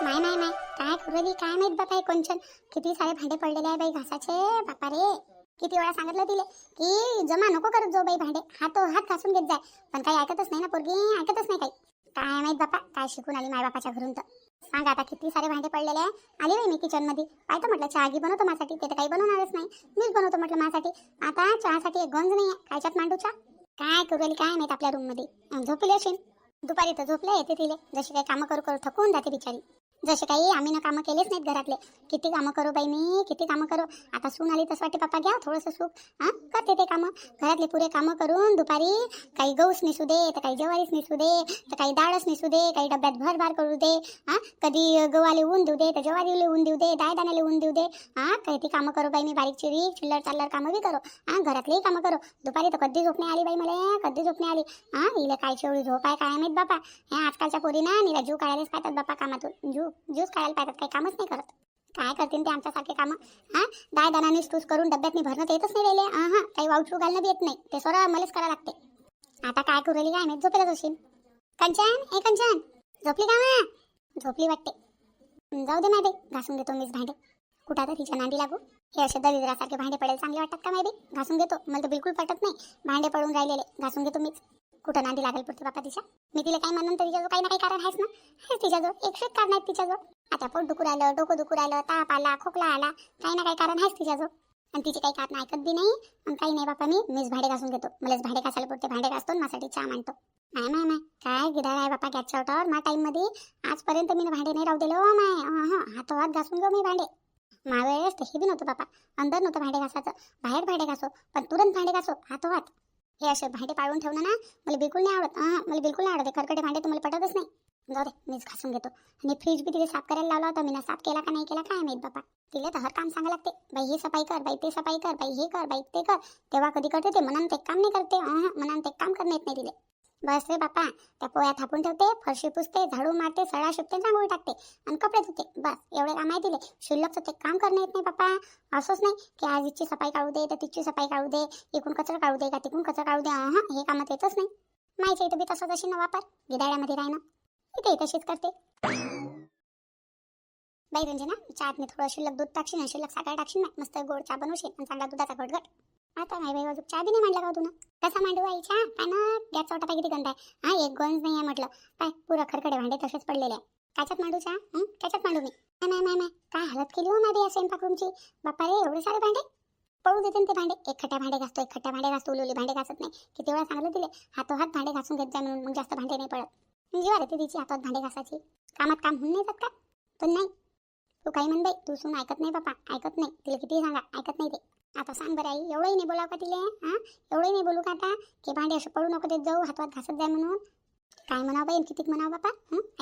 माय माय माय काय करू काय माहित बापा. कोणचन किती सारे भांडे पडलेले आहे बाई घासाचे. बापा रे, किती वेळा सांगितलं तिले की जमा नको करत जो बाई भांडे, हात घासून घेत जाय. पण काही ऐकतच नाही ना पोरगी, ऐकतच नाही काही. काय माहित बापा काय शिकून आली माय बापाच्या घरून. तर सांग आता किती सारे भांडे पडलेले आहे. आली बाई मी किचन मध्ये, पाहतो म्हटलं चहा घी बनवतो माझ्यासाठी. ते तर काही बनवणारच नाही, मीच बनवतो म्हटलं माझ्यासाठी. आता चहासाठी एक गंज नाही आहे, कायच्यात मांडू चहा. काय करू राहिली काय माहित आपल्या रूम मध्ये. झोपली असेल दुपारी, तर झोपले येते तिले. जशी काही कामं करू करू थकून जाते बिचारी. जसे काही आम्ही ना कामं केलेच नाहीत घरातले. किती कामं करू बाई मी, किती कामं करू. आता सून आली तसं वाटते पप्पा घ्या थोडंसं सुख. करते ते कामं घरातले पुरे कामं करून दुपारी. काही गहूच निसू दे, तर काही ज्वारीच निसू दे, तर काही डाळच निसू दे, काही डब्यात भर करू दे. कधी गव्हाले ऊन देऊ दे, तर ज्वारीले ऊन देऊ दे, दाण्याले ऊन देऊ दे. काही ती कामं करू बाई मी, बारीक चिरीक चिल्लर चाललर कामं बी करू. घरातलेही कामं करू. दुपारी तर कधी झोप नाही आली बाई मला, कधी झोप नाही आली. हिला काय एवढी झोप आहे काय माहित बापा. ह्या आजकालच्या पोरी ना निला जीव काढायलाच पाहतात बापा कामातून. ज्यूस काढायला पाहतात, काही कामच नाही करत. काय करतील ते आमच्यासारखे कामं. दाण्याने टूस करून डब्यात मी भरणं येतच नाही राहिले. काही वाउचू घालणं बी येत नाही, ते स्वरा मलाच करावं लागते. आता काय करू राहिली काय माहित, झोपेलाच असेल. कंचन ए कंचन, झोपली का मा? झोपली वाटते. जाऊ दे माहिती, घासून घेतो मीच भांडे. कुठं आता तिच्या नांदी लागू. हे असे दरिद्रासारखे भांडे पडायला चांगले वाटतात का माहिती. घासून घेतो, मला तर बिलकुल पटत नाही. भांडे पडून राहिलेले घासून घेतो मीच. कुठं नांदी लागेल पुढते बापा तिच्या. मी तिला काही म्हणून तर तिच्याजवळ काही ना काही कारण आहेच ना. हेच तिच्याजवळ एकशेच कारण आहेत तिच्याजवळ. आता पोट दुखू राहिलं, डोकं दुखू राहिलं, ताप आला, खोकला आला, काही ना काही कारण आहेच तिच्याजवळ. आणि तिची काही कारण ऐकत बी नाही. आणि काही नाही बापा, मीच भांडे घासून घेतो. मलाच भांडे घासायला पुरते भांडे घासतो, माझ्यासाठी चहा मांडतो. नाही नाही नाही, काय गिराळ आहे बापा गॅसच्या ओटावर. मा टाइम मध्ये आजपर्यंत मी भांडे नाही राहू दिलो माय. हात घासून घेऊ मी भांडे. वेळेस तर हे बी नव्हतं बापा, अंदर नव्हतं भांडे घासायचं, बाहेर भांडे घासो, पण तुरंत भांडे घासो हात. हे असे भांडे पाळून ठेवणं ना मला बिलकुल नाही आवडत. मला बिलकुल नाही आवडत. खरकटे भांडे तुम्हाला पटतच नाही. जाऊ दे, मीच घासून घेतो. आणि फ्रीज बी तिथे साफ करायला लावला होता मी, साफ केला का नाही केला काय माहित बापा. तिला तर हर काम सांगा लागते. बाई हे सफाई कर, बाई ते सफाई कर, बाई हे कर, बाई ते कर. तेव्हा कधी करते ते मनान ते काम नाही करते. मनान ते काम करता येत नाही तिले. बस रे बापा, त्या पोळ्या थापून ठेवते, फरशी पुसते, झाडू मारते, सडा शिपते, रांगोळी टाकते आणि कपडे धुते. बस एवढे काम आहे तिले. शिल्लकचं ते काम करणं येत नाही बापा. असंच नाही की आज हिची सफाई काढू दे, तर तिची सफाई काढू दे, इकडून कचरा काढू दे का तिकडून कचरा काढू दे. हे कामात येतच नाही. माहिती इथं बी तसंच अशी ना वापर गिदाड्यामध्ये राहणं. इथे तशीच करते बाई. रंजना, चहात मी थोडं शिल्लक दूध टाकशील आणि शिल्लक साखर टाकशील ना, मस्त गोड चहा बनवशील आणि चांगला दुधाचा घटघट. आता नाही बाई, अजून चहा बी नाही मांडला का तुला? कसा मांडू आई चहा? काय ना गॅसचा ओटा किती गंध आहे. एक गंज नाही आहे म्हटलं. काय पुरा खडखडे भांडे तसेच पडलेले आहे. काच्यात मांडू चहा? त्याच्यात मांडू मी? नाही काय हालत केली हो माझी या स्वयंपाक रूमची. बापा रे, एवढे सारे भांडे पडू देते ते भांडे. एक खट्ट्या भांडे घासतो, एक खट्ट्या भांडे घासतो, उलवली भांडे घासत नाही. किती वेळा सांगितलं तिले हातोहात भांडे घासून घेत जा म्हणून, मग जास्त भांडे नाही पडत. जीवार येते तिची हातात भांडे घासायची. कामात काम होऊन नाही जात का? पण नाही, तू काही म्हण बाई, तू सून ऐकत नाही बापा, ऐकत नाही. तिला किती सांगा ऐकत नाही ते. आता सांग बरं आई, एवढंही नाही बोलावं का तिले? एवढंही नाही बोलू का आता की भांडे असे पडू नको देत जाऊ, हातवात घासत जाय म्हणून? काय म्हणावं बाई, कितीक म्हणावं बापा.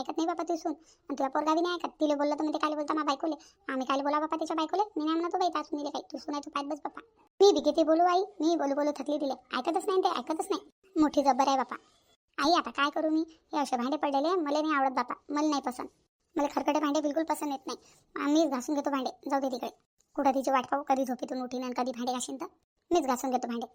ऐकत नाही बापा तू सून. आणि तुला पोरगा बी नाही ऐकत. तिला बोललं तर मी ते काय बोलता मा बायकोले. आम्ही काय बोला बापा तिच्या बायकोले? मी नाही म्हणतो बाई ता सुनीले काही. तू सुनायचं पाहत बस बापा. मी बी किती बोलू आई, मी बोलू थकली तिले. ऐकतच नाही ते, ऐकतच नाही. मोठी जब्बर आहे बापा. आई आता काय करू मी? हे असे भांडे पडलेले मला नाही आवडत बापा. मला नाही पसंत. मला खरकटे भांडे बिलकुल पसंत येत नाही. मीच घासून घेतो भांडे. जाऊ दे तिकडे. कुठं तिची वाट पाहू, कधी झोपेतून उठीन आणि कधी भांडे घासीन. तर मीच घासून घेतो भांडे.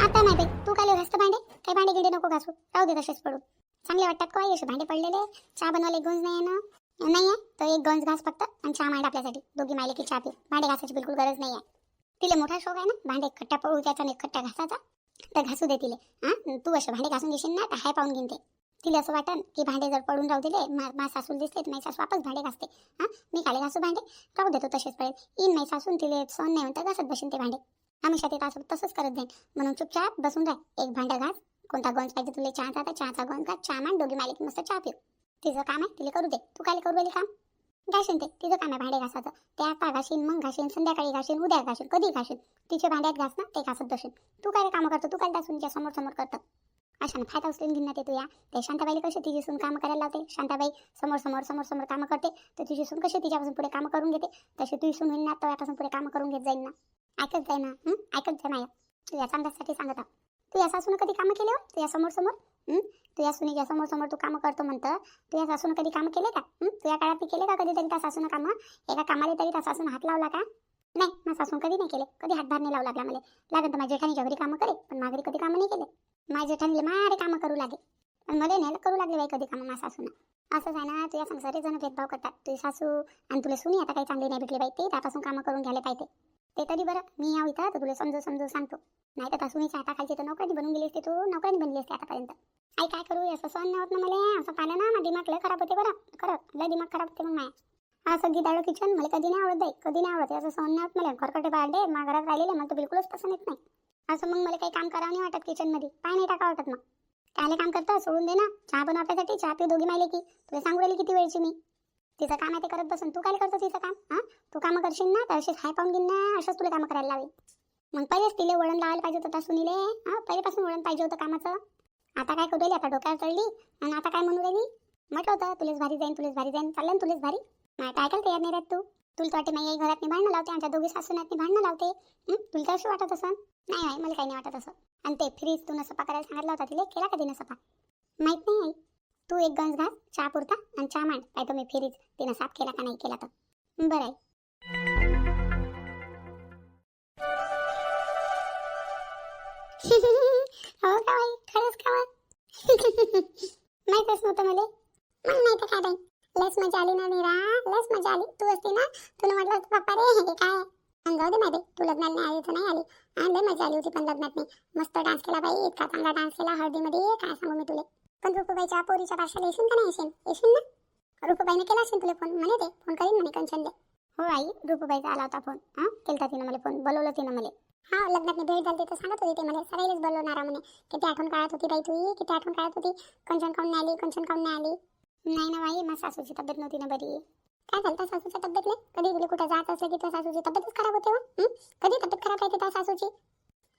आता नाही बाई, तू काय घासतं भांडे? काही भांडे गिंडे नको घासू, राहू दे तसेच पडून. चांगले वाटतात का असे भांडे पडलेले? चहा बनवायला एक गंज नाही आहे ना? नाही आहे तर एक गंज घास फक्त आणि चहा मांड आपल्यासाठी. दोघी मायले की चहा पिऊ. भांडे घासायची बिलकुल गरज नाही आहे. तिला मोठा शौक आहे ना भांडे खट्ट्या पळू द्यायचा आणि खट्ट्या घासायचा. तर घासू दे तिले. तू असे भांडे घासून घेशील ना तर हाय पाहून घेईन ते. तिला असं वाटन की भांडे जर पडून राहू दिले, मा सासूला दिसले तर माझी सासू वापस भांडे घासते. मी खाली घासू भांडे, राहू देतो तसेच पडेल. येईन माझी सासून तिले सण नाही म्हणता घासत बसेन ते भांडे. हमेशा ते तसंच करत जाईन. म्हणून चुपचाप बसून राह. एक भांडं घास. कोणता गंज पाहिजे तुला चहाचा तर चहाचा गंज घास, चहा मान, दोघी मालिक मस्त चहा पिऊ. तिचं काम आहे, तिला करू दे. तू काय करू राहिली काम? घाशीन ते, तिचं काम आहे भांडे घासाचं. ते आता घाशीन, मग घाशीन, संध्याकाळी घाशीन, उद्या घाशीन, कधी घाशीन. तिचे भांड्यात घास ना, ते घासत बसेन. तू काय काम करतो? तू काय दासूनच्या समोर करतं? अशाने फायदा उचलून घेईन ना ते तू. या ते शांताबाईला कशी तिची सून कामं करायला लावते. शांताबाई समोर कामं करते, तर तुझी सून कशी तिच्यापासून पुढे कामं करून घेते. तशी तुझी सून होईल ना, तेव्हापासून पुढे कामं करून घेत जाईल ना. ऐकत जाय ना, ऐकत जाय माया. तू या चांगल्यासाठी सांगत आहो. तू या सासून कधी कामं केले हो? तू या समोर तू या सुनीच्या समोर तू कामं करतो म्हणतं. तू या सासून कधी कामं केले का? तू या काळात केले का कधीतरी त्या सासून कामं? एका कामाला तरी त्या सासून हात लावला का? नाही, माझ्या सासून कधी नाही केले. कधी हातभार नाही लावला लागला मला. लागत तर माझ्या जेठानीच्या घरी कामं करे, पण माझ्या घरी कधी कामं नाही केले. माझ्या जेठानीला मारे कामं करू लागे. पण मला नाही करू लागले बाई कधी कामं माझ्या सासून. असंच आहे ना, तुझ्या संसारी जण भेदभाव करतात. तुझी सासू आणि तुला सुनी आता काही चांगली नाही भेटली बाई, ते त्यापासून कामं करून घ्यायला पाहिजे. ते तरी बरं मी याव इथं तर तुला समजू सांगतो. नाही तर सुनीच्या हाताखालची तर नोकरी बनून गेली असते, तू नोकरी बनली असते आतापर्यंत. आई काय करू, असं सहन नाही होत ना मला. असं पाहिलं ना माझं दिमाग लय खराब होते बरं, खरं लय दिमाग खराब होते मग माझ्या. असं गिदाळं किचन मला कधी नाही आवडत बाई, कधी नाही आवडत. असं सहन नाही होत मला. खरकटे भांडे माझ्या घरात राहिलेले मला तर बिलकुलच पसंत येत नाही. असं मग मला काही काम करावं नाही वाटत किचनमध्ये, पाय नाही टाका वाटत. मग त्याला काम करतं सोडून दे ना. चहा बनवण्यासाठी चहा पिऊ दोघी मायले की तुला सांगू राहिली किती वेळची मी. तिचं काम आहे ते करत बसून तू काय करतो तिचं काम? हां, तू कामं करशील ना तर असेच हाय पाहून घेईन ना, असंच तुला कामं करायला लावेल. मग पहिलेच तिला वळण लावायला पाहिजे होतं सुनीले. हां, पहिल्यापासून वळण पाहिजे होतं कामाचं. आता काय करू राहिली, आता डोक्यावर चढली आणि आता काय म्हणू राहिली. म्हटलं होतं तुलेच भारी जाईन, तुलेच भारी जाईन, चाललं ना तुलेच भारी. नाही काय ऐकायला तयार नाही राहत तू. तुला तर वाटते माझ्या घरात भांडणं लावते, आमच्या दोघी सासूनात भांडणं लावते. तुला तर अशी वाटत असं? नाही आई, मला काही नाही वाटत असं. आणि ते फ्रीज तू नसपा करायला सांगितलं होता तिला, केला का तिनं सफा? माहित नाही आई. तू एक गंज घास चहा पुरता आणि चहा मांड, काय तो मी फ्रीज तिनं साफ केला का नाही केला तर. बरं आहे. हो का बाई, खरंच का माहितच नव्हतं मला. मग नाही तर काय बाई, लस मजा आली ना नीरा, लस मजा आली. तू असते ना, तुला म्हटलं होतं पप्पा रे हे काय. आणि जाऊ दे माहिती, तू लग्नाला नाही आली तर नाही आली. आणि लय मजा आली होती पण लग्नात मी. मस्त डान्स केला बाई, इतका चांगला डान्स केला हळदीमध्ये, काय सांगू मी तुला. पण रुपूबाईच्या पोरीच्या भाषेला येशील का नाही येशील? येशील ना? रुपूबाईने केला असेल तुला फोन, म्हणे ते फोन करीन म्हणे कंचनले. हो आई, रुपूबाईचा आला होता फोन. हां, केलता तिनं मला फोन, बोलवलं तिनं मला. हा, लग्नात भेट झाली तर सांगत होती ते मला, सगळेच बोलवणारा म्हणे. किती आठवण काढत होती बाई तुझी, किती आठवण काढत होती. कंचन काऊन नाही आली, कंचन काऊन नाही आली. नाही ना बाई, माझ्या सासूची तब्येत नव्हती ना बरी. काय झालं सासूच्या तब्येतले? कधी तुला कुठं जात असलं की तुझ्या सासूची तब्येतच खराब होते. कधी तब्येत खराब राहते त्या सासूची?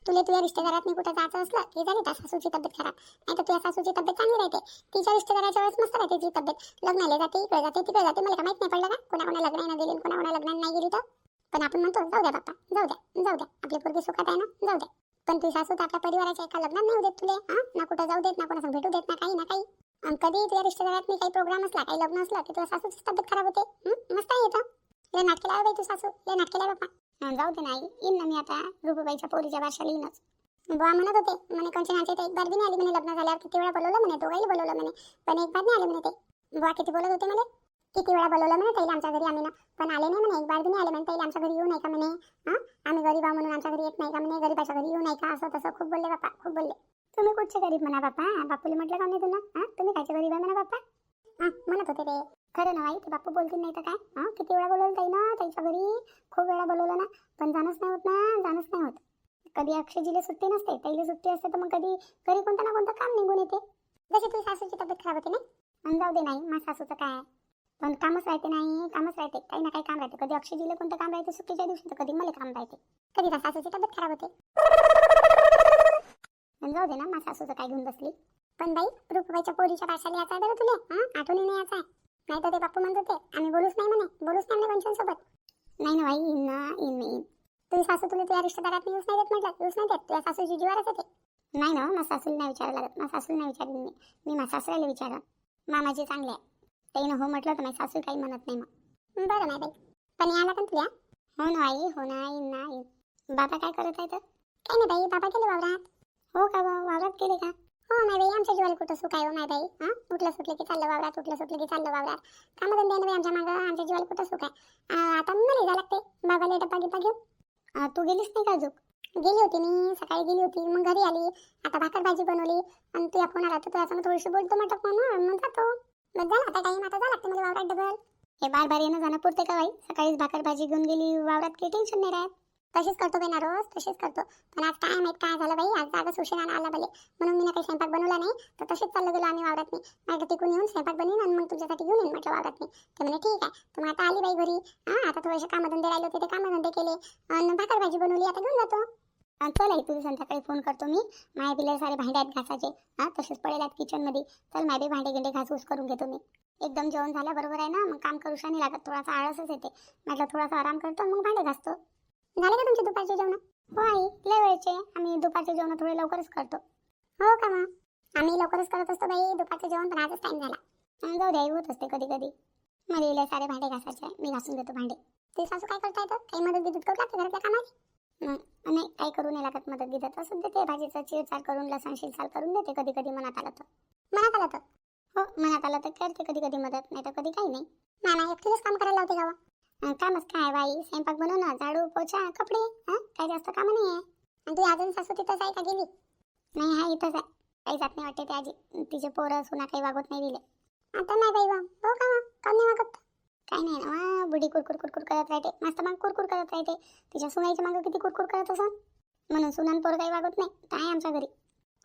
तुला तुझ्या रिश्तेदारात कुठं जायचं असलं की झाली त्या सासूची तब्येत खराब. नाही तर तुझ्या सासूची तब्येत चांगली राहते. तिच्या रिश्तेदाराच्या वेळेस मस्त राहते तिची तब्येत. लग्नाला जाते, इकडे जाते, तिकडे जाते. मला काय माहित नाही पडलं का कोणा लग्नाला गेली, कोणा लग्नाला नाही गेली तर. पण आपण म्हणतो जाऊ द्या बाप्पा, जाऊ द्या जाऊ द्या, आपली पोरगी सुखात आहे ना, जाऊ द्या. पण तुझी सासू तर आपल्या परिवाराच्या एका लग्नात नाही देत तुले. ना कुठं जाऊ देत, ना कोणाला भेटू देत, ना काही ना काही. आणि कधी तुझ्या रिश्तेदारात काही प्रोग्राम असला, काही लग्न असलं की तुझ्या सासूची तब्येत खराब होते. मस्त आहे येतं. लय नाटकेला बाई तू सासू, लय नाटकेला बाप्पा. जाऊ दे नाही, येईन ना मी आता रुपूबाईच्या पोरीच्या भाषेला येईनच. बुवा म्हणत होते म्हणे कंचनाचे ते एक बार बी नाही आली म्हणे, लग्न झाल्यावर किती वेळा बोलवलं म्हणे, दोघाईला बोलवलं म्हणे, पण एक बार नाही आले म्हणे ते. बुवा किती बोलत होते म्हणे, किती वेळा बोलवलं म्हणे ताईला आमच्या घरी आम्ही ना, पण आले नाही म्हणे, एक बार बी नाही आले म्हणे. ताईला आमच्या घरी येऊ नाही का म्हणे, आम्ही गरीब आहो म्हणून आमच्या घरी येत नाही का म्हणे, गरीबाच्या घरी येऊ नाही का, असं तसं खूप बोलले बाप्पा, खूप बोलले. तुम्ही कुठचे गरीब म्हणा बाप्पा, बापूला म्हटलं का नाही तुला? तुम्ही कायचे गरीब आहे म्हणा बाप्पा. म्हणत होते ते. खरं ना ते बापू बोलतील नाही तर काय. किती वेळा बोलवलं ताई ना, ताईच्या घरी खूप वेळा बोलवलं ना, पण जाणंच नाही होत ना, जाणंच नाही होत. कधी अक्षयजीला सुट्टी नसते, ताईला सुट्टी असते तर मग कधी घरी कोणतं ना कोणतं काम निघून येते. जशी तुझी सासूची तब्येत खराब होते नाही. आणि जाऊ दे नाही, माझ्या सासूचं काय, पण कामच राहते नाही, कामच राहते, काही ना काही काम राहते. कधी अक्षयजीला कोणतं काम राहते सुट्टीच्या दिवशी, तर कधी मला काम राहते, कधी त्या सासूची तब्येत खराब होते. जाऊ दे ना, माझ्या सासूचं काय घेऊन बसली. पण बाई रुपूबाईच्या पोरीच्या भाषेला याचा आहे बरं तुला. आठवणी नाही याचा आहे. नाही तर ते बाप्पू म्हणत होते आम्ही बोलूच नाही म्हणे कंचन सोबत. नाही ना बाई, येईन ना, येईन. तुझी सासू तुला तुझ्या रिश्तेदारात यूज नाही देत म्हटलं, यूज नाही देत. तुझ्या सासूची जीवारच येते. नाही ना, माझ्या सासूला नाही विचारायला लागत, माझ्या सासूला नाही विचारेन मी माझ्या सासऱ्याला विचारा. मामाजी चांगले आहे, त्याईनं हो म्हटलं तर माझ्या सासू काही म्हणत नाही. मग बरं नाही बाई, पण याला पण तुला. हो ना आई, हो ना, येईन ना, येईन. बाबा काय करत आहे तर? काही नाही बाई, बाबा गेले वावरात. हो का, वावरात गेले का? हो नाही बाई, आमच्या जीवाला कुठं सुख आहे हो नाही बाई. उठलं सुटलं की चाललं वावरात, उठलं सुटलं की चाललं वावरात. कामधंदे बाई आमच्या मागं, आमच्या जीवाला कुठं सुख आहे. आता मला जा लागते बाबाला डब्बा गिब्बा घेऊन. तू गेलीस नाही का अजून? गेली होती मी, सकाळी गेली होती, मग घरी आली. आता भाकर भाजी बनवली आणि तुझ्या फोन आला तर तुझ्या संग थोडीशी बोलतो म्हटलं म्हणून मग जातो. मग झाला आता टाईम, आता जा लागते मला वावरात डबल. हे बार येणं जाणं पुरते का बाई? सकाळीच भाकर भाजी घेऊन गेली वावरात, काही टेन्शन नाही राहत. तशीच करतो बाई ना, रोज तशीच करतो. पण आज काय माहित काय झालं बाई, आज जागाच उशिरानं आला भले, म्हणून मी काही स्वयंपाक बनवला नाही. तर तसेच चाललं गेलो आम्ही वावरात. म्हटलं तिकून येऊन स्वयंपाक बनवून आणि मग तुझ्यासाठी घेऊन येईन म्हटलं वावरात. ते म्हणे ठीक आहे. तर मग आता आली बाई घरी. आता थोडेसे कामधंदे राहिले होते, ते कामधंदे केले आणि भाकर भाजी बनवली, आता घेऊन जातो. चल आई, तुझी संध्याकाळी फोन करतो मी. माझ्या बिले सारे भांडे आहेत घासाचे, तसेच पडेल आहेत किचनमध्ये. चल माझे भांडे गिंडे घासूस करून घेतो मी. एकदम जेवण झालं बरोबर आहे ना, मग काम करूशा नाही लागत, थोडासा आळसच येते. म्हटलं थोडासा आराम करतो मग भांडे घासतो. झाले का तुमचे दुपारचे जेवण? हो आई, लय वेळचे. आम्ही दुपारचे जेवण थोडे लवकरच करतो. हो का, मग आम्ही लवकरच करत असतो बाई दुपारचे जेवण, पण आजच टाइम झाला. जाऊ द्या, होत असते कधी कधी. मला लय सारे भांडे घासायचे, मी घासून देतो भांडे. ते सासू काय करता येतं, काही मदत गिदत करू लागते घरातल्या कामात? नाही, काही करू नाही लागत मदत गिदत. असं देते भाजीचं चिरचार करून, लसण शिलसाल करून देते कधी कधी मनात आलं तर. मनात आलं तर हो, मनात आलं तर करते कधी कधी मदत, नाही तर कधी काही नाही. नाही एकटीलाच काम करायला लावते गावा. कामच काय बाई, स्वयंपाक बनवणं, झाडू पोछा कपडे, काही जास्त कामं नाही आहे. आणि तू अजून सासू तिथंच आहे का गेली? नाही हा इथंच आहे. काही जात नाही वाटते ते आजी, तिचे पोरं सुना काही वागवत नाही दिले. आता नाही बाई बा, हो का मग काम नाही वागत? काही नाही ना बुडी कुरकुर कुरकुर करत राहते, मस्त मग कुरकुर करत राहते. तिच्या सुनाईच्या मागं किती कुरकुर करत असन, म्हणून सुनान पोर काही वागत नाही. काय आमच्या घरी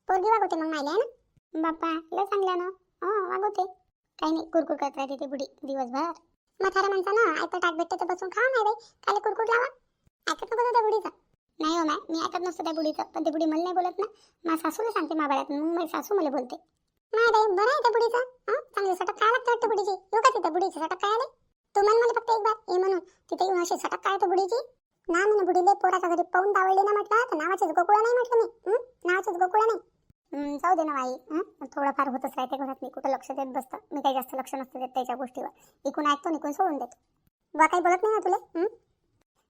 पोरगी वागवते मग मायले आहे ना बाप्पा, लय चांगल्या ना. वागवते, काही नाही कुरकुर करत राहते ते बुडी दिवसभर. म्हाताऱ्या माणसानं ऐकत टाक भेटते तर बसून खावा नाही बाई, काय कुरकुर लावा. ऐकत नको त्या बुडीचं. नाही हो माय, मी ऐकत नसतो त्या बुडीचं, पण ते बुडी मला नाही बोलत ना. माझ्या सासूला सांगते माबाळ्यात, मग माझी सासू मला बोलते. नाही बाई बरं आहे त्या बुडीचं, चांगली सटक काय लागते वाटतं बुडीची. येऊ का तिथं बुडीची सटक काय आले? तू म्हण मला फक्त एक बार ये म्हणून, तिथे येऊन अशी सटक काय तर बुडीची ना. म्हणून बुडीले पोराच्या घरी पाहून दावळली ना म्हटलं, तर नावाचीच गोकुळा नाही म्हटलं मी. नावाचीच गोकुळा नाही. जाऊ दे ना बाई, थोडंफार होतच राहते घरात, मी कुठं लक्ष देत बसतं. मी काही जास्त लक्ष नसतं देत त्याच्या गोष्टीवर. इकून ऐकतो निकून सोडून देतो. बुवा काही बोलत नाही ना तुले?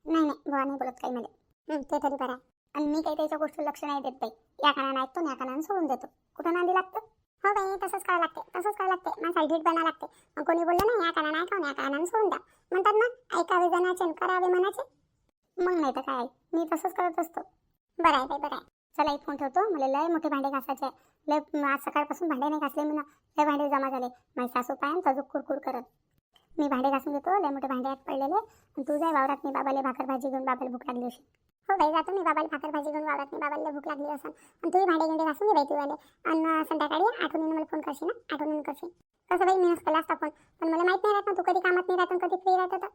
नाही नाही बुवा नाही बोलत काही मला. ते तरी बरं आहे. आणि मी काही त्याच्या गोष्टीवर लक्ष नाही देत बाई. या कानानं ऐकतो आणि या कानानं सोडून देतो. कुठं नांदी लागतं? हो बाई तसंच करावं लागते, तसंच करावं लागते. माझा ढीट बनावं लागते. मग कोणी बोललं ना या कानानं ऐकावं या कानानं सोडून द्या, म्हणतात ना ऐकावे जनाचे आणि करावे मनाचे. मग नाही तर काय, मी तसंच करत असतो. बरं आहे बाई बरं आहे. चला एक फोन ठेवतो, मला लय मोठे भांडे घासायचे आहे. लय आज सकाळपासून भांडे नाही घासले मी ना, लय भांडे जमा झाले. माझी सासू पाय तजूक कुरकुर करत. मी भांडे घासून घेतो, लय मोठे भांडे आहेत पडलेले. आणि तू जाय वावरात, मी बाबाला भाकर भाजी घेऊन, बाबाला भूक लागली असेल. हो बाई जातो मी बाबाला भाकर भाजी घेऊन वावरात, मी बाबाला भूक लागली असेल. आणि तुम्ही भांडे गिंडे घासून घे बाई तुवाले. आणि संध्याकाळी आठवणीनं मला फोन करशील ना, आठवणीनं करशील. कसं बाई मी केला असता फोन, पण मला माहित नाही राहत ना तू कधी कामात नाही राहत आणि कधी फ्री राहत.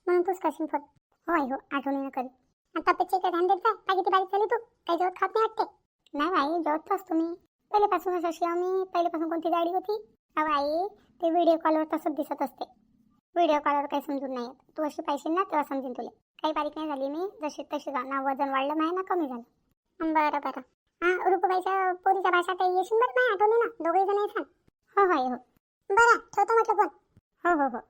म्हणून तूच करशील फोन. हो आठवणीनं करी. आणि तब्येतची काय ध्यान देत जा. काय किती बारीक झाली तू, काही जेवत खात नाही वाटते? नाही बाई जेवत असतो मी, पहिल्यापासूनच अशी आम्ही. पहिल्यापासून कोणती गाडी होती अहो आई, ते व्हिडिओ कॉलवर तसंच दिसत असते. व्हिडिओ कॉलवर काही समजून नाही येत. तू अशी पाहिशील ना तेव्हा समजेल तुला. काही बारीक नाही झाली मी, जशी तशी ना वजन वाढलं नाही ना कमी झालं. बरं बरं. रुपूबाईच्या पोरीच्या भाषा काही येशील बरं नाही आठवणी ना, दोघे जण येसान. हो बरं ठेवतो म्हटलं फोन. हो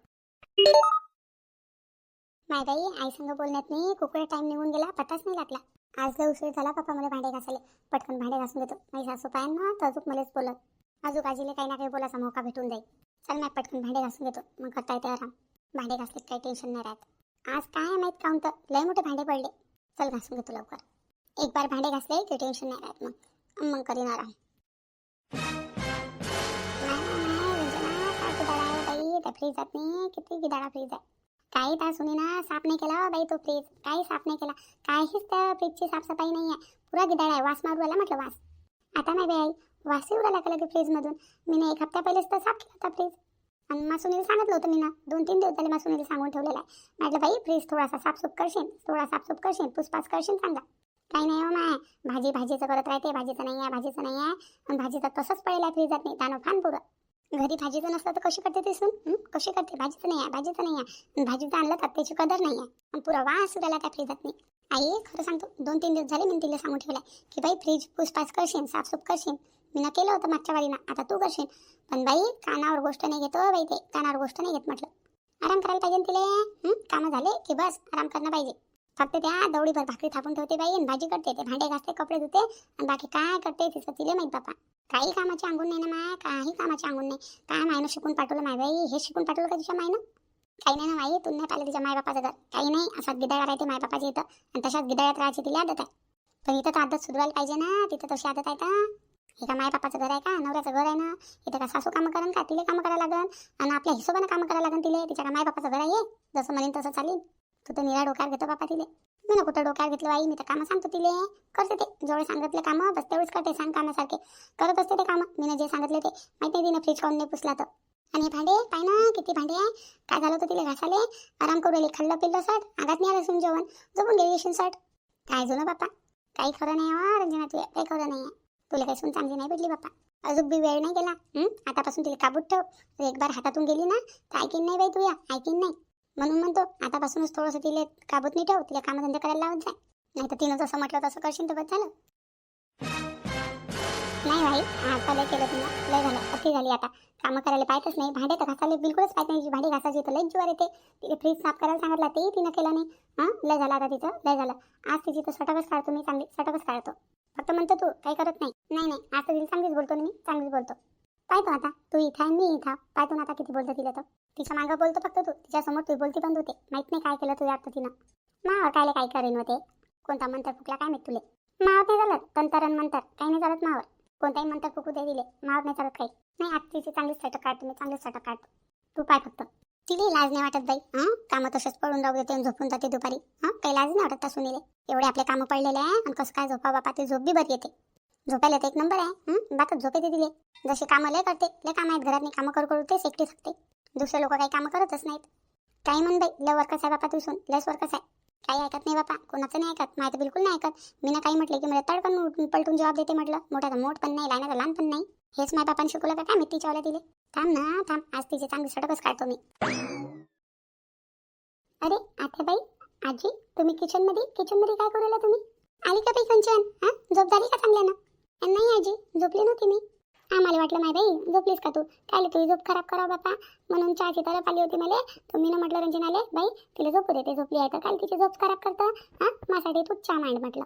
नाही बाई आई संग बोलण्यात नाही कुकडे टाइम निघून गेला, पताच नाही लागला. आज लय उशीर झाला पप्पा मला भांडे घासायला. पटकन भांडे घासून घेतो. माझी सासू पाय ना तजूक मलाच बोलत. अजून आजीला काही ना काही बोलायचा मौका भेटून जाईल. चल मी पटकन भांडे घासून घेतो, मग करता येते आराम. भांडे घासले काही टेन्शन नाही राहत. आज काय माहीत काऊन तर लय मोठे भांडे पडले. चल घासून घेतो लवकर. एक बार भांडे घासले की टेन्शन नाही राहत, मग करीन आराम. बाई त्या फ्रीजात नाही किती गिदाडा फ्रीज आहे. काही त्या सुनीना साफ नाही केला बाई तो फ्रीज, काही साफ नाही केला. काहीच त्या फ्रीजची साफसफाई नाही आहे. पुरा गिदाडा आहे, वास मारू आला म्हटलं वास. आता नाही बाई आई वास येऊ राहिला का लगे फ्रीजमधून. मी ना 1 हप्त्या पहिलेच तर साफ केला होता फ्रीज. आणि मासुनीला सांगितलं होतं मी ना, 2-3 दिवस झाले मासुनीला सांगून ठेवलेलं आहे. म्हटलं बाई फ्रीज थोडासा साफसूफ करशील, पुसपास करशील चांगला. काही नाही हो माय, भाजीचं करत राहते. भाजीचं नाही आहे. आणि भाजीचं तसंच पडेल आहे फ्रीजात, नाही तानो फान पुरं. घरी भाजीचं नसलं तर कशी करते ते सून, कशी करते? भाजीचं नाही आहे. भाजीचं आणलं तर त्याची कदर नाही आहे. आणि पुरा वास उडाला त्या फ्रीजात नाही. आई खरं सांगतो 2-3 दिवस झाले मी तिला सांगून ठेवलाय की बाई फ्रीज पुसपास करशील, साफसूफ करशील. मी ना केलं होतं मागच्या वारीना, आता तू करशील. पण बाई कानावर गोष्ट नाही घेतो बाई, ते कानावर गोष्ट नाही घेत. म्हटलं आराम करायला पाहिजे तिले. कामं झाले की बस आराम करणं पाहिजे. फक्त त्या दवडीभर भाकरी थापून ठेवते बाई आणि भाजी करते, ते भांडे घासते, कपडे धुते आणि बाकी काय करते तिचं तिले माहीत बापा. काही कामाची अंगून नाही ना माय, काही कामाची अंगून नाही. काय मायनं शिकून पाठवलं माय बाई, हे शिकून पाठवलं का तिच्या मायनं? काही नाही ना माई, तू नाही पाहिलं तिच्या मायबापाचं घर. काही नाही असा गिदाळा राहते मायबापाची इथं, आणि तशाच गिदाळ्यात राहायची तिला आदत आहे. पण इथं तर आदत सुधरायला पाहिजे ना, तिथं तशी आदत आहे का? हे का मायबापाचं घर आहे का, नवऱ्याचं घर आहे ना. इथं का सासू कामं करण का, तिला कामं करायला लागन आणि आपल्या हिशोबानं कामं करायला लागन तिले. तिच्या का मायबापाचं घर आहे, जसं म्हणेन तसं चालेल. तू तर निरा डोक्यावर घेतो बापा तिले. मी ना कुठं डोक्यावर घेतलं बाई, मी तर कामं सांगतो तिले, करते ते जेवढे सांगितले कामं बस तेवढेच करते. सांग कामासारखे करत असते ते कामं. मी जे सांगितले ते माहिती नाही तिने फ्रीज काऊन नाही पुसला तर. आणि भांडे पाय ना किती भांडे आहे. काय झालं होतं तिला घासाले, आराम करू राहिली, खाल्लं पिल्लं सट, आगात नाही आलं जेवण, झोपून गेली येशील सट. काय जुनं बाप्पा, काही खरं नाही हो रंजना, तुला काही खरं नाही आहे. तुला काही सून चांगली नाही भेटली बाप्पा. अजून बी वेळ नाही गेला. आतापासून तिला काबूत ठेव. एक बार हातातून गेली ना तर ऐकीन नाही बाई तुया, ऐकीन नाही. म्हणून म्हणतो आतापासूनच थोडंसं तिला काबूत नाही ठेव, तिला कामधंदे करायला लावत जाय. नाही तर तिनं जसं म्हटलं तसं करशील तर बस झालं. नाही भाई आता लय केलं तिनं, लय झालं, अति झाली आता. कामं करायला पाहतच नाही, भांडे तर घासायला बिलकुलच पाहत नाही. भांडे घासायची तर लयच जीवार येते. तिथे फ्रीज साफ करायला सांगितलं तेही तिनं केलं नाही. लय झालं आता तिचं, लय झालं. आज तिची तर सटकच काढतो मी, चांगली सटकच काढतो. फक्त म्हणतो तू काही करत नाही. नाही आज तर तिला चांगलीच बोलतो मी, चांगलीच बोलतो. पाहतो आता, तू इथं आहे मी इथं, पाहतो ना आता किती बोलतो तिला. तर तिच्या मागं बोलतो फक्त तू, तिच्यासमोर तू बोलती बंद होते. माहित नाही काय केलं तुझ्या आता तिनं. मावर कायले काय करेन होते, कोणता मंत्र फुकला काय माहित तुले. मावर नाही चालत, तंतरण मंतर काही नाही चालत मावर. कोणताही मंत्र फुकू दे दिले, मावर नाही चालत काही. नाही आता तिची चांगलीच सटक काढतो मी, चांगलीच सटक काढतो. तू पाय फक्त. तिला लाज नाही वाटत बाई. कामं तसेच पडून राहू देते आणि झोपून जाते दुपारी. काही लाज नाही वाटत त्या सुनीले. एवढे आपले कामं पडलेले आहे आणि कसं काय झोपा बापा, ती झोप बी बरी येते. झोपायला तर एक नंबर आहे. बातच झोप येते तिले. जशी कामं लय करते, लय कामं आहेत घरात, कामं करू तेच एकटी थकते. दुसरे लोक काही कामं करतच नाहीत. काही म्हण बाई, लय वर्कस आहे बापा तू सून, लयच वर्कस आहे. काही ऐकत नाही बापा, कोणाचं नाही ऐकत. माझं बिलकुल नाही ऐकत. मी ना काही म्हटलं की मला तडकन पलटून जबाब देते. म्हटलं मोठ्याचा मोठ पण नाही, लहानाचा लहान पण नाही. हेच माझ्या बापाने शिकवलं का काय मी तिच्यावाला तिले. थांब ना थांब, आज तिची चांगली सटकच काढतो मी. अरे आत्याबाई, आजी, तुम्ही किचनमध्ये काय करू राहिला तुम्ही? आली का बाई कंचन? झोप झाली का चांगल्यानं? नाही आजी, झोपली नव्हती मी. आम्हाला वाटलं माय बाई झोपलीस का तू, काय तुझी झोप खराब करावं बापा म्हणून चहाची तरफ आली होती मला. तुम्ही ना म्हटलं रंजन आले बाई तिला झोपू देते, झोपली आहे तर काल तिची झोप खराब करतं. माझ्यासाठी तूच चहा मांड म्हटलं.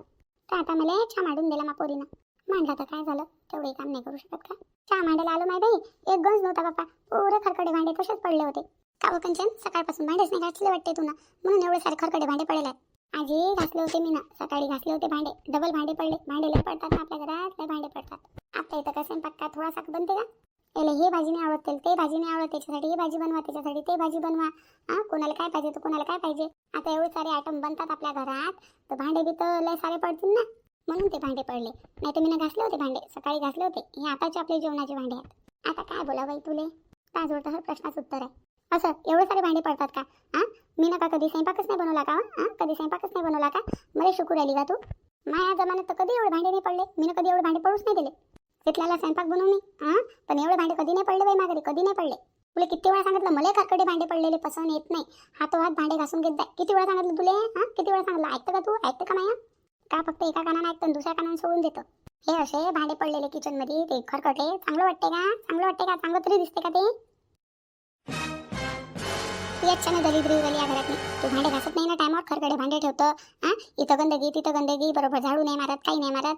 तर आता मला चहा मांडून दिला मा पोरीनं. मांडला तर काय झालं, तेवढे काम नाही करू शकत का? चहा मांडायला आलो माय बाई, एक गंज नव्हता बापा, पुरे खरकडे भांडे तसेच पडले होते. का व कंचन, सकाळपासून भांडेच नाही घासले वाटते तुला, म्हणून एवढे सारे खरकडे भांडे पडले. आजी घासले होते मी ना, सकाळी घासले होते भांडे, डबल भांडे पडले. भांडे लय पडतात ना आपल्या घरात, लय भांडे पडतात. आता इथं काय स्वयंपाक काय थोडासा बनते का? याला हे भाजी नाही आवडत, ते भाजी नाही आवडत, त्याच्यासाठी हे भाजी बनवा, त्याच्यासाठी ते भाजी बनवा. कोणाला काय पाहिजे तर कोणाला काय पाहिजे. आता एवढे सारे आयटम बनतात आपल्या घरात, तर भांडे बी तर लय सारे पडतील ना, म्हणून ते भांडे पडले. नाही तर मी ना घासले होते भांडे, सकाळी घासले होते. हे आताचे आपले जेवणाचे भांडे आहेत. आता काय बोला बाई तुले, ताजवळ तर प्रश्नाचं उत्तर आहे. असं एवढे सारे भांडे पडतात का? मी नका कधी स्वयंपाकच नाही बनवला का? कधी स्वयंपाकच नाही बनवला का? मला शिकू राहिली का तू? माझ्या जमान्यात तर कधी एवढे भांडे नाही पडले, मी ना कधी एवढे भांडे पडूच नाही दिले. तिथल्याला स्वयंपाक बनवून पण एवढे भांडे कधी नाही पडले बाई माझ्या घरी, कधी नाही पडले. तुला किती वेळा सांगितलं, मला खरकडे भांडे पडलेले पसंत येत नाही. हातोहात भांडे घासून घेत जाय. किती वेळा सांगितलं तुले? किती वेळा सांगितलं? ऐकतं का तू? ऐकतं का माया? का फक्त एका कानानं ऐकतं दुसऱ्या कानानं सोडून देतं? हे असे भांडे पडलेले किचनमध्ये ते खरकटे चांगलं वाटते का? चांगलं वाटते का? चांगलं तरी दिसते का ते? याच्यानं दलिद्री उरली या घरात. तू भांडे घासत नाही ना टायमावर, खरकडे भांडे ठेवतं. इथं गंदगी तिथं गंदगी, बरोबर झाडू नाही मारत, काही नाही मारत.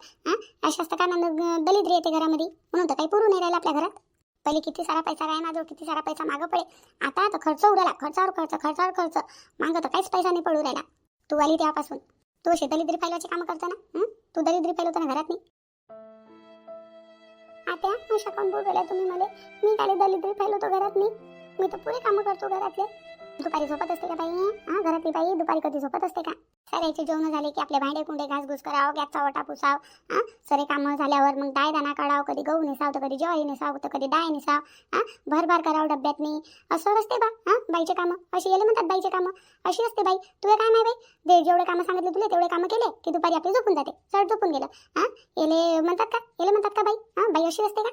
अशा असतं कारण दलिद्री येते घरामध्ये, म्हणून तर काही पुरू नाही राहिलं आपल्या घरात. पहिले किती सारा पैसा राहा माझं, किती सारा पैसा मागं पडे. आता तर खर्च उडाला, खर्चावर खर्च मागं तर काहीच पैसा नाही पडू राहिला. तू आली तेव्हापासून तू असे दलिद्री फैलायचे कामं करता ना. तू दलिद्री फैलवतो ना घरात. नाही आता अशा कोण बोलू राहिला तुम्ही मला? मी काय दलिद्री फैलवतो घरात? नाही, मी तर पुरे कामं करतो घरातले. दुपारी झोपत असते का बाई? घरातली बाई दुपारी कधी झोपत असते का? सरायचे जेवण झाले की आपले भांडे कुंडे घासघूस करावं, गॅसचा वटा पुसाव. सरे कामं झाल्यावर मग डाळ दाणा काढावं, कधी गहू नेसाव तर कधी ज्वारी नेसाव तर कधी डाळ नेसाव. भरभार करावं डब्यातनी. असं असते बा बाईचे कामं, अशी याला म्हणतात बाईचे कामं. अशी असते बाई. तुला काय नाही बाई, जेवढे कामं सांगितले तुला तेवढे कामं केले की दुपारी आपली झोपून जाते, चढ झोपून गेलं. याले म्हणतात का बाई? बाई अशी असते का?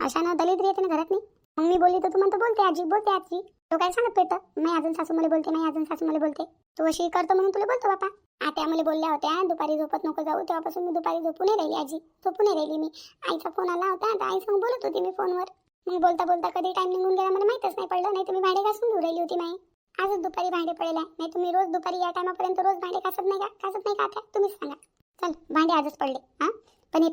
अशानं दलिद्री येते ना घरात. नाही मग मी बोलली तर तू म्हणतो बोलते आजी. तो काय सांगत पेट मी अजून सासू मला बोलते. तू अशी करतो म्हणून तुला बोलतो बापा. आता मला बोलल्या होत्या दुपारी झोपत नको जाऊ, तेव्हापासून मी दुपारी झोपून नाही राहिली आजी, झोपून नाही राहिली मी. आईचा फोन आला होता, आता आई संग बोलत होती मी फोनवर. मग बोलता कधी टाइम निघून गेला मला माहितच नाही पडलं. नाही तर मी भांडे घासून घेऊन राहिली होती माई. आजच दुपारी भांडे पडले. नाही तुम्ही रोज दुपारी या टायमापर्यंत रोज भांडे घासत नाही का आता? तुम्हीच सांगा. चल भांडे आजच पडले. पण हे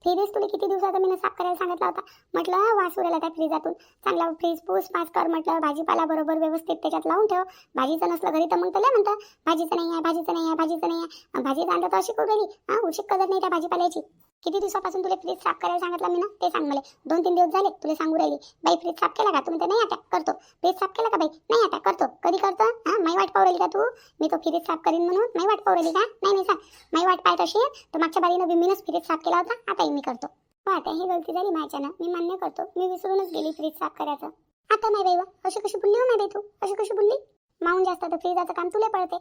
फ्रीज तुला किती दिवसाचा मी साफ करायला सांगितला होता. म्हटलं वास उरायला त्या फ्रीजातून, चांगला फ्रीज पूस पास कर म्हटलं. भाजीपाला बरोबर व्यवस्थित त्याच्यात लावून ठेव. भाजीचं नसलं घरी तर मग त्याला म्हणतं भाजीचं नाही आहे. भाजी आणलं तर अशी करू राहिली. उशीक कदर नाही त्या भाजीपाल्याची. किती दिवसापासून तुला फ्रीज साफ करायला सांगितलं मी ना, ते सांग मला. 2-3 दिवस झाले तुला सांगू राहिली बाई फ्रीज साफ केला का? तुम्ही तर नाही आता करतो. फ्रीज साफ केला का बाई? नाही आता करतो. कधी करतो? माई वाट पाहू राहिली का तू? मी तो फ्रीज साफ करीन म्हणून माई वाट पाहू राहिली का? नाही सांग. माई वाट पाहत अशी तर मागच्या बारीनं मीनच फ्रीज साफ केला होता, आता मी करतो. आता ही गलती झाली माझ्यानं, मी मान्य करतो. मी विसरूनच गेली फ्रीज साफ करायचं. आता नाही बाई अशी कशी बोलली हो नाही बाई तू? अशी कशी बोलली? माऊन जास्त तर फ्रीजाचं काम तुला पडते.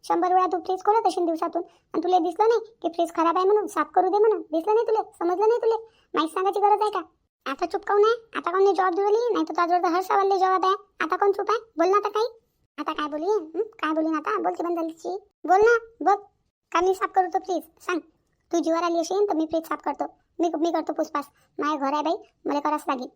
100 वेळा तू फ्रीज खोलत असेल दिवसातून, आणि तुला दिसलं नाही की फ्रीज खराब आहे म्हणून, साफ करू दे म्हणून? दिसलं नाही तुला? समजलं नाही तुला? माहीत सांगायची गरज आहे का? आता चुप काऊन आहे? आता कोण जॉब दिली? नाही तर तुझ्याजवळ हर सवालले जवाब आहे. आता कोण चुप आहे? बोल ना आता काही. आता काय बोलीन आता? बोलते बंद झालीची. बोल ना बोल. का मी साफ करू तो फ्रीज? सांग. तू जीवावर आली असेल तर मी फ्रीज साफ करतो. मी करतो पुसपास. माझ्या घर आहे बाई, मला करावंच लागेल.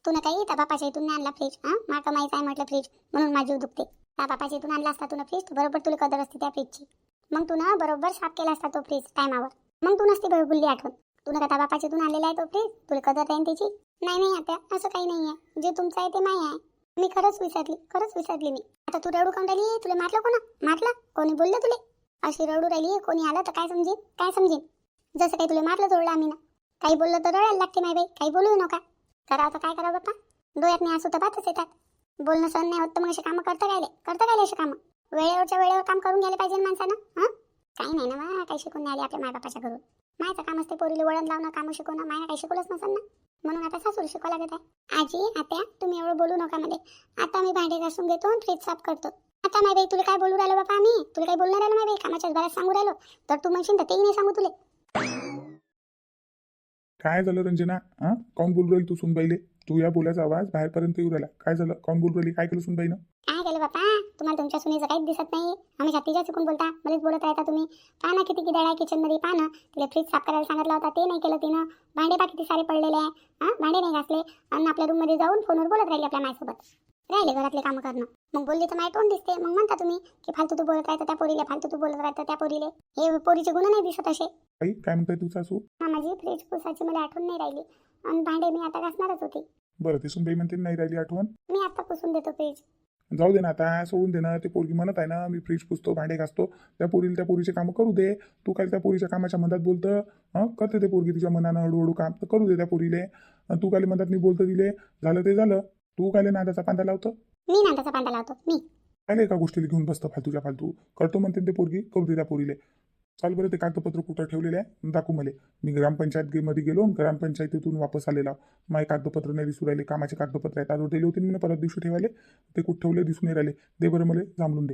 तू ना काही त्या बापाच्या इथून नाही आणला फ्रीज. माका माहीत आहे म्हटलं फ्रीज, म्हणून माझी दुखते. त्या बापाच्या इथून आणला असता तुला फ्रीज, बरोबर तुला कदर असते त्या फ्रीजची. मग तू ना बरोबर साफ केला असता तो फ्रीज टायमावर. मग तू नसती बोलली आठवण. तू ना त्या बापाच्या इथून आणलेला आहे तो फ्रीज, तुला कदर राहीन त्याची. नाही नाही आत्या, असं काही नाही आहे. जे तुमचं आहे ते माय आहे. मी खरंच विसरली मी. आता तू रडू काऊन राहिली? तुला मारलं कोणा? मारलं कोणी? बोललं तुले? अशी रडू राहिली, कोणी आलं तर काय समजेन? जसं काही तुला मारलं जोडलं आम्ही ना. काही बोललं तर रडायला लागते माय बाई. काही बोलू नका. करावं तर काय करावं बाप्पा? डोळ्यात नाही असू तर बातच येतात. बोलणं सहन नाही होत तर मग असे कामं करता कायले असे कामं? वेळेवरच्या वेळेवर काम करून घ्यायला पाहिजे ना माणसानं. हां, काही नाही ना मा, काही शिकून नाही आली आपल्या मायबापाच्या घरून. मायचं काम असते पोरीला वळण लावणं, कामं शिकवणं. मायनं काही शिकवलंच नसेल ना, म्हणून आता सासूला शिकवा लागत आहे. आजी आत्या, तुम्ही एवढं बोलू नका मध्ये. आता मी भांडे घासून घेतो आणि फ्रीज साफ करतो. आता माय बाई, तुला काय बोलू राहिलो बापा? आम्ही तुला काही बोलणार राहिलो माय बाई? कामाच्याच घरात सांगू राहिलो तर तू म्हणशील तर तेही नाही सांगू तुले. काय झालं रंजना? हां, काऊन बोलू राहिली तू सुनबाईले? तू या बोलायचा आवाज बाहेरपर्यंत येऊ राहिला. काय झालं? काऊन बोलू राहिली? काय केलं सुनबाईनं? काय केलं बापा? तुम्हाला तुमच्या सुनीचं काहीच दिसत नाही. आम्ही तिच्या चुकून बोलता, मलाच बोलत राहता तुम्ही. पहा ना किती किडाळ आहे किचनमध्ये. पहा ना, तिला फ्रीज साफ करायला सांगितलं होता, ते नाही केलं तिनं. भांडे पा किती सारे पडलेले आहे. हां, भांडे नाही घासले आणि आपल्या रूममध्ये जाऊन फोनवर बोलत राहिली आपल्या मायसोबत. राहिले घरातले कामं करणं. मग बोलली तर माय तोंड दिसते. मग म्हणता तुम्ही की फालतू तू बोलत राहतं त्या पोरीले, फालतू तू बोलत राहतं त्या पोरीले. हे पोरीचे गुण नाही दिसत असे. काय म्हणताय तू सासू? माझी फ्रीज पुसायची मला आठवण नाही राहिली आणि भांडे मी आता घासणारच होती. बरं, ते सुनबाई म्हणते नाही राहिली आठवण. मी आता पुसून देतो फ्रीज. जाऊ दे ना आता, सोडून दे ना. ते पोरगी म्हणत आहे ना मी फ्रीज पुसतो, भांडे घासतो. त्या पोरीला त्या पोरीचे कामं करू दे. तू काय त्या पोरीच्या कामाच्या मधात बोलतं? हां, करते ते पोरगी तिच्या मनानं हळूहळू काम, तर करू दे त्या पोरीले. आणि तू काय मधात मी बोलतो दिले, झालं ते झालं. तू काय नादाचा पांदा लावतं? मी नांदाचा पांडा लावतो मी. काय एका गोष्टीला घेऊन बसतं फालतू करतो म्हणते ते पोरगी, करू दे त्या पोरीले. चाल बरं, ते कागदपत्र कुठं ठेवलेले आहे दाखवू मला. मी ग्रामपंचायत गेलो, ग्रामपंचायतीतून वापस आलेला. माझे कागदपत्र नाही दिसू राहिले. कामाचे कागदपत्र आहेत, आजवर दिले होते मी परत दिवशी ठेवाले. ते कुठं ठेवले दिसून नाही राहिले. दे बरं मला, जांभळून दे.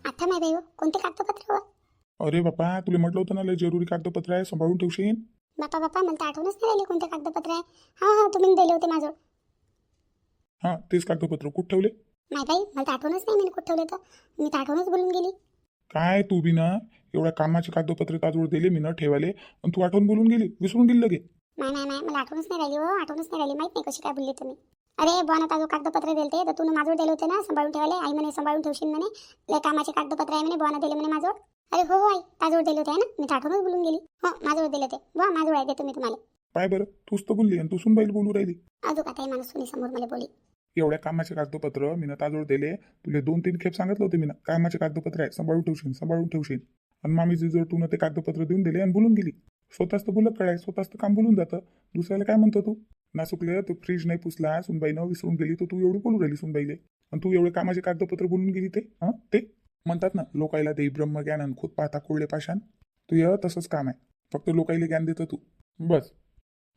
आता माय बाई, कोणते कागदपत्र हो? अरे बापा, तुला म्हटलं होतं ना लय जरुरी कागदपत्र आहे, सांभाळून ठेवशील. बापा मला तर आठवणच नाही राहिली कोणते कागदपत्र आहे. हा तुम्ही दिले होते माझं. हां, तेच कागदपत्र कुठं ठेवले? माय बाई, मला तर आठवणच नाही मी कुठं ठेवले. तर मी तर आठवणच बोलून गेली. काय तू बी ना, एवढ्या कामाचे कागदपत्र ताजवळ दिले मी न ठेवाले आणि तू आठवण बोलून गेली, विसरून गेली लगे. नाही मला आठवणच नाही राहिली हो, आठवणच नाही राहिली. माहित नाही कशी काय बोलली तुम्ही. अरे बुवा ना, ताजो कागदपत्र दिलते तर तू माझ्यावर दिले होते ना सांभाळून ठेवाले. आई म्हणे सांभाळून ठेवशील म्हणे, लय कामाचे कागदपत्र आहे म्हणे, बुवा दिले म्हणे माझ्यावर. अरे हो आई, ताजोड दिले होते ना, मी तर आठवणच बोलून गेली. हो, माझ्यावर दिले होते बुवा, माझ्यावर आहे ते तुम्ही तुम्हाला. पाय बरं, तूच तर बोलली आणि तू सुनबाईल बोलू राहिली. अजून आता माणूस सुनी समोर मला बोली. एवढ्या कामाचे कागदपत्र मी ताजवळ दिले. तुला 2-3 खेप सांगितलं होते मी ना, कामाचे कागदपत्र आहे, सांभाळून ठेवशील. आणि मामीची जर तू ते कागदपत्र देऊन दिले आणि बोलून गेली. स्वतःच तर बोलत कळाय, स्वतःच तर काम बोलून जातं. दुसऱ्याला काय म्हणतो तू? ना चुकलं तू फ्रीज नाही पुसला, सुनबाईनं विसरून गेली, तर तू एवढी बोलू राहिली सुनबाईले. आणि तू एवढे कामाचे कागदपत्र बोलून गेली. ते म्हणतात ना, लोकायला देई ब्रह्मज्ञान आणि खुद पाहता कोळले पाषाण. तू तसंच काम आहे, फक्त लोकायला ज्ञान देतं तू बस.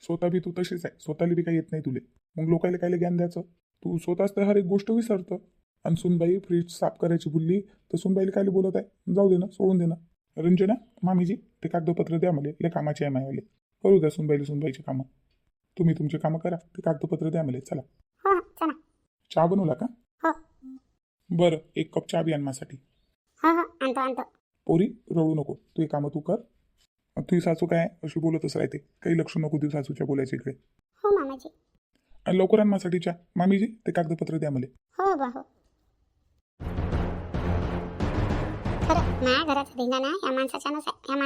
स्वतः बी तू तशीच आहे, स्वतःला बी काही येत नाही तुले. मग लोकायला कायले ज्ञान द्यायचं? तू स्वतःच तर हर एक गोष्ट विसरतं. आणि सुनबाई फ्रीज साफ करायची बोलली तर सुनबाईला कायले बोलत आहे? जाऊ दे ना, सोडून दे ना. रंजना मामीजी, ते कागदपत्र द्या मला, ले कामाचे आहे मायावाले. करू द्या सुनबाईचे कामं. तुम्ही तुमचे कामं करा, ते कागदपत्र द्या मला. चला. हो चला. चहा बनवला का? हो. बरं, 1 कप चहा बी आण माझ्यासाठी. हो आणतो. पोरी रडू नको, तू कामं तू कर. तुझी सासू काय अशी बोलतच राहते, काही लक्ष नको देऊ सासूच्या बोलायच्या इकडे. हो मामाजी. आणि लवकर आण माझ्यासाठी चहा. मामीजी, ते कागदपत्र द्या मला. हो बा हो. खरं माझ्या घराचा धिंगाणा या माणसाच्यानंच आहे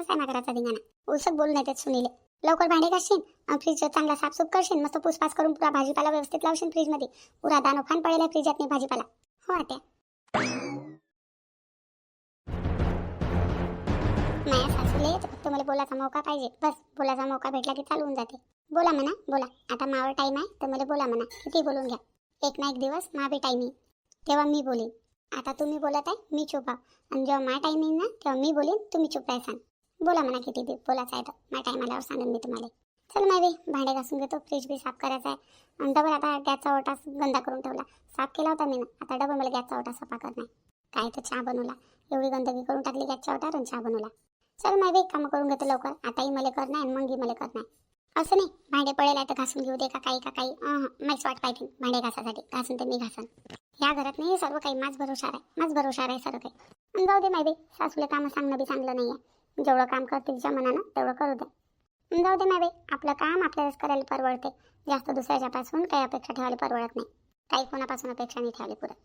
माझ्या घराचा धिंगाणा. उलसक बोलून येतात सुनीले. लवकर भांडे घासशील आणि फ्रीज चांगला साफसूफ करशील, मस्त पुसपास करून पुरा भाजीपाला व्यवस्थित लावशील फ्रीजमध्ये. पुरा दानो फान पडेल आहे फ्रीजात नाही भाजीपाला. हो आत्या. माझ्या सासूले तर फक्त मला बोलायचा मौका पाहिजे, बस. बोलायचा मौका भेटला की चालवून जाते. बोला म्हणा, बोला. आता मावर टाईम आहे तर मला बोला म्हणा, किती बोलून घ्या. एक ना एक दिवस मा बी टाईम येईल तेव्हा मी बोलेन. आता तुम्ही बोलत आहे, मी चुप आहे. आणि जेव्हा मा टाईम येईल ना तेव्हा मी बोलेन, तुम्ही चुप राहायसान. बोला म्हणा किती बोलायचं आहे तर, मा टाईम आल्यावर सांगेन मी तुम्हाला. चल माय भांडे घासून घेतो, फ्रीज बी साफ करायचा आहे. आणि डबल आता गॅसचा ओटा गंदा करून ठेवला. साफ केला होता मी ना, आता डबल मला गॅसचा ओटा सफा करणार. काय तर चहा बनवला, एवढी गंदगी करून टाकली गॅसच्या ओटावर आणि चहा बनवला. चल माय कामं करून घेतो लवकर. आताही मला करणार आणि मगही मला करणार. असं नाही भांडे पडेल आहे तर घासून घेऊ दे का काही. माहीच वाट पाहिजे भांडे घासासाठी. घासून तर मी घासन. या घरात नाही सर्व काही माझ भरोशार आहे सर्व काही. आणि जाऊ दे माय सासूला कामं सांगणं बी चांगलं नाही आहे. जेवढं काम करते तिच्या मनानं तेवढं करू दे. जाऊ दे माय आपलं काम आपल्यालाच करायला परवडते. जास्त दुसऱ्याच्यापासून काही अपेक्षा ठेवायला परवडत नाही. काही कोणापासून अपेक्षा नाही ठेवायला पुरत.